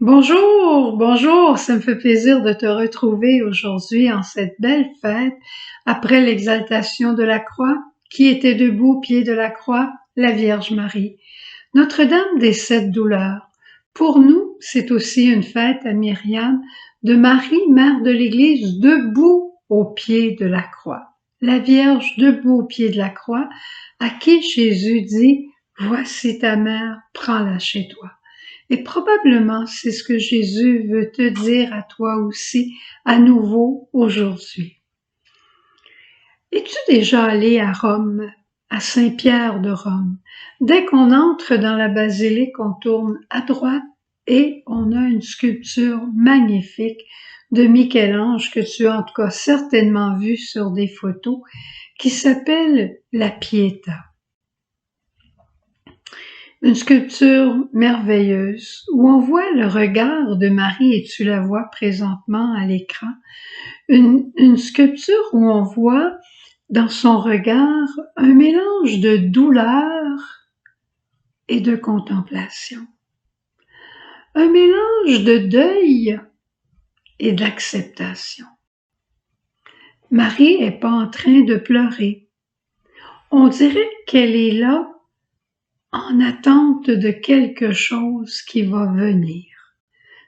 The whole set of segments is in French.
Bonjour, bonjour, ça me fait plaisir de te retrouver aujourd'hui en cette belle fête après l'exaltation de la croix. Qui était debout au pied de la croix? La Vierge Marie. Notre-Dame des Sept Douleurs. Pour nous, c'est aussi une fête à Myriam de Marie, mère de l'Église, debout au pied de la croix. La Vierge debout au pied de la croix, à qui Jésus dit « Voici ta mère, prends-la chez toi ». Et probablement, c'est ce que Jésus veut te dire à toi aussi, à nouveau, aujourd'hui. Es-tu déjà allé à Rome, à Saint-Pierre de Rome? Dès qu'on entre dans la basilique, on tourne à droite et on a une sculpture magnifique de Michel-Ange que tu as en tout cas certainement vue sur des photos, qui s'appelle la Pietà. Une sculpture merveilleuse où on voit le regard de Marie, et tu la vois présentement à l'écran. Une sculpture où on voit dans son regard un mélange de douleur et de contemplation. Un mélange de deuil et d'acceptation. Marie n'est pas en train de pleurer. On dirait qu'elle est là en attente de quelque chose qui va venir.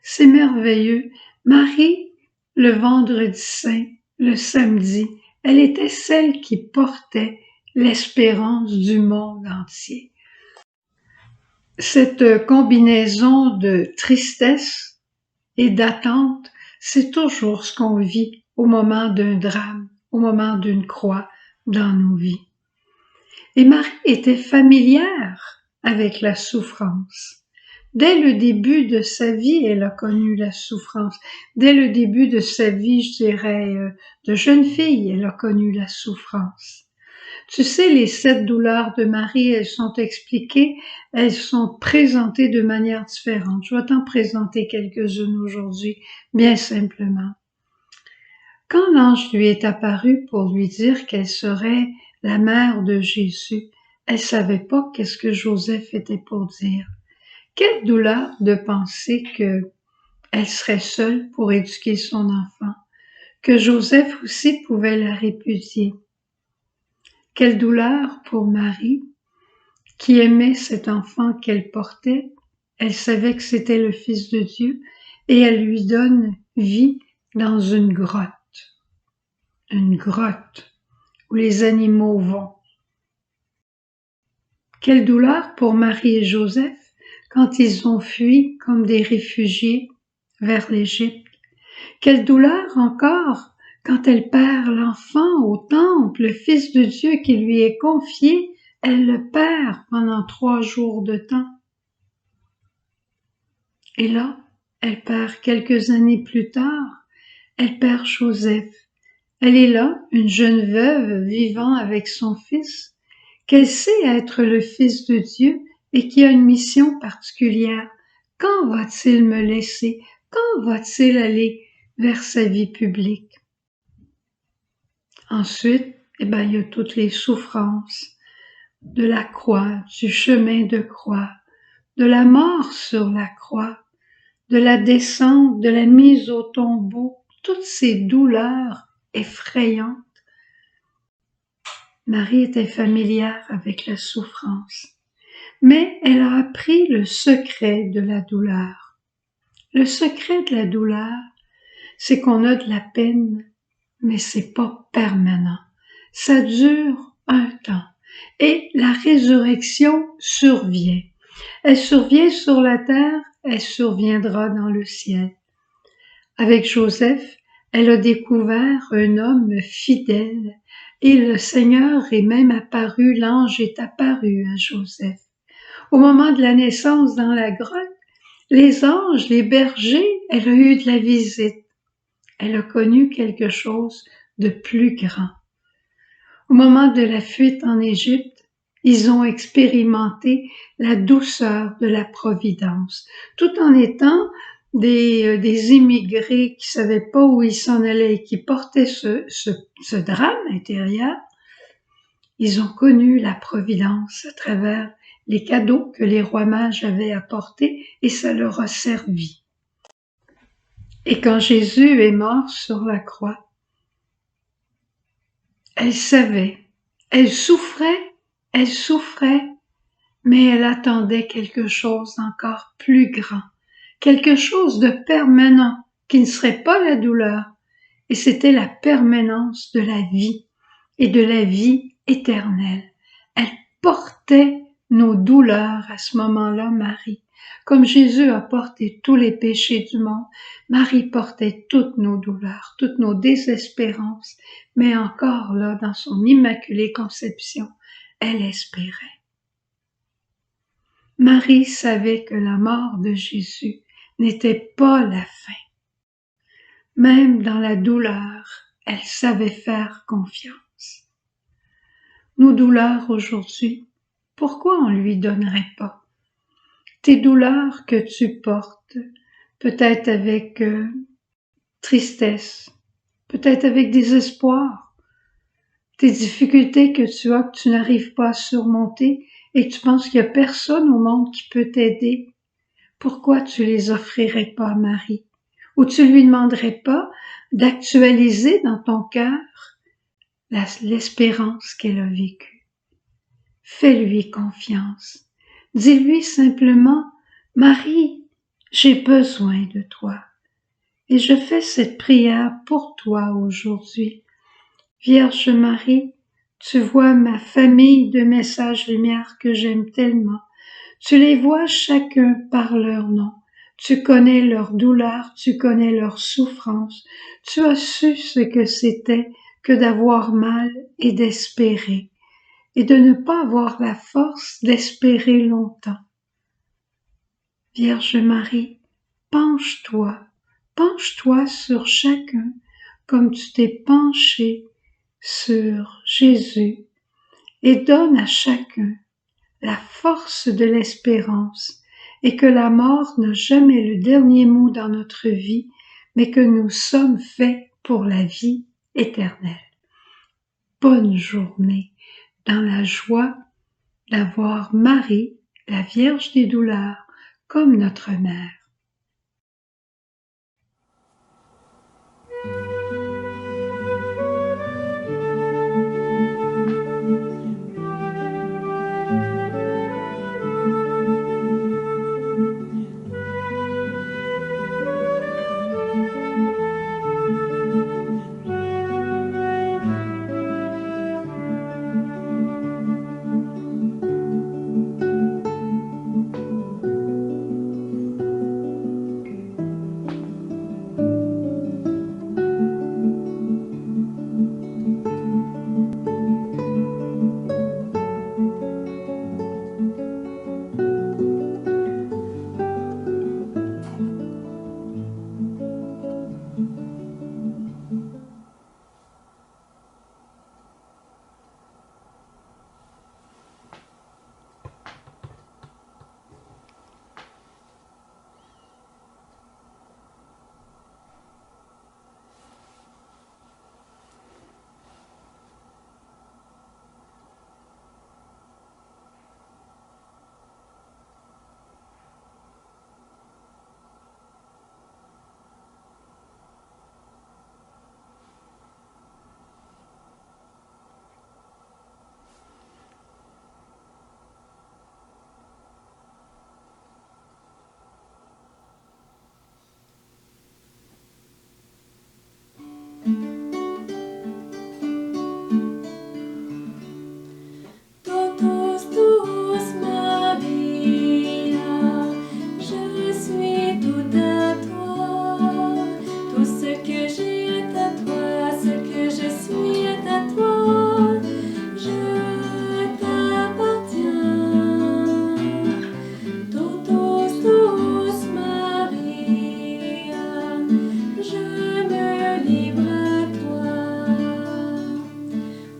C'est merveilleux. Marie, le vendredi saint, le samedi, elle était celle qui portait l'espérance du monde entier. Cette combinaison de tristesse et d'attente, c'est toujours ce qu'on vit au moment d'un drame, au moment d'une croix dans nos vies. Et Marie était familière avec la souffrance. Dès le début de sa vie, elle a connu la souffrance. Dès le début de sa vie, je dirais, de jeune fille, elle a connu la souffrance. Tu sais, les 7 douleurs de Marie, elles sont expliquées, elles sont présentées de manière différente. Je vais t'en présenter quelques-unes aujourd'hui, bien simplement. Quand l'ange lui est apparu pour lui dire qu'elle serait la mère de Jésus, elle savait pas qu'est-ce que Joseph était pour dire. Quelle douleur de penser qu'elle serait seule pour éduquer son enfant, que Joseph aussi pouvait la répudier. Quelle douleur pour Marie, qui aimait cet enfant qu'elle portait. Elle savait que c'était le Fils de Dieu et elle lui donne vie dans une grotte où les animaux vont. Quelle douleur pour Marie et Joseph quand ils ont fui comme des réfugiés vers l'Égypte. Quelle douleur encore quand elle perd l'enfant au temple, le Fils de Dieu qui lui est confié, elle le perd pendant 3 jours de temps. Et là, elle perd quelques années plus tard, elle perd Joseph. Elle est là, une jeune veuve vivant avec son fils, qu'elle sait être le Fils de Dieu et qui a une mission particulière. Quand va-t-il me laisser? Quand va-t-il aller vers sa vie publique? Ensuite, il y a toutes les souffrances de la croix, du chemin de croix, de la mort sur la croix, de la descente, de la mise au tombeau, toutes ces douleurs effrayantes. Marie était familière avec la souffrance, mais elle a appris le secret de la douleur. Le secret de la douleur, c'est qu'on a de la peine, mais c'est pas permanent. Ça dure un temps et la résurrection survient. Elle survient sur la terre, elle surviendra dans le ciel. Avec Joseph, elle a découvert un homme fidèle et le Seigneur est même apparu, l'ange est apparu à Joseph. Au moment de la naissance dans la grotte, les anges, les bergers, elle a eu de la visite. Elle a connu quelque chose de plus grand. Au moment de la fuite en Égypte, ils ont expérimenté la douceur de la providence, tout en étant des immigrés qui savaient pas où ils s'en allaient et qui portaient ce drame intérieur. Ils ont connu la providence à travers les cadeaux que les rois mages avaient apportés et ça leur a servi. Et quand Jésus est mort sur la croix, elle savait, elle souffrait, mais elle attendait quelque chose d'encore plus grand, quelque chose de permanent qui ne serait pas la douleur, et c'était la permanence de la vie et de la vie éternelle. Elle portait nos douleurs à ce moment-là, Marie. Comme Jésus a porté tous les péchés du monde, Marie portait toutes nos douleurs, toutes nos désespérances, mais encore là, dans son immaculée conception, elle espérait. Marie savait que la mort de Jésus n'était pas la fin. Même dans la douleur, elle savait faire confiance. Nos douleurs aujourd'hui, pourquoi on lui donnerait pas? Tes douleurs que tu portes, peut-être avec tristesse, peut-être avec désespoir, tes difficultés que tu n'arrives pas à surmonter et que tu penses qu'il n'y a personne au monde qui peut t'aider, pourquoi tu les offrirais pas à Marie? Ou tu lui demanderais pas d'actualiser dans ton cœur l'espérance qu'elle a vécue? Fais-lui confiance. Dis-lui simplement, Marie, j'ai besoin de toi. Et je fais cette prière pour toi aujourd'hui. Vierge Marie, tu vois ma famille de messages lumière que j'aime tellement. Tu les vois chacun par leur nom. Tu connais leur douleur, tu connais leur souffrance. Tu as su ce que c'était que d'avoir mal et d'espérer, et de ne pas avoir la force d'espérer longtemps. Vierge Marie, penche-toi sur chacun comme tu t'es penché sur Jésus et donne à chacun la force de l'espérance et que la mort n'a jamais le dernier mot dans notre vie, mais que nous sommes faits pour la vie éternelle. Bonne journée dans la joie d'avoir Marie, la Vierge des douleurs, comme notre mère.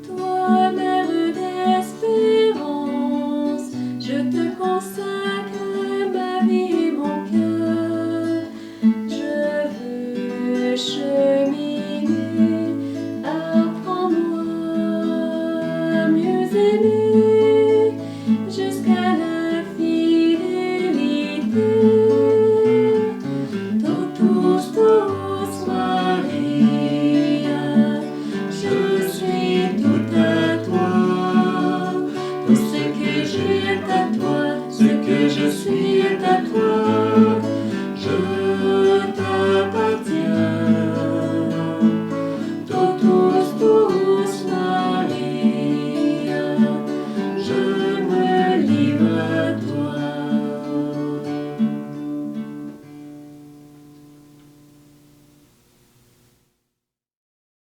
Toi, mère d'espérance, je te consacre.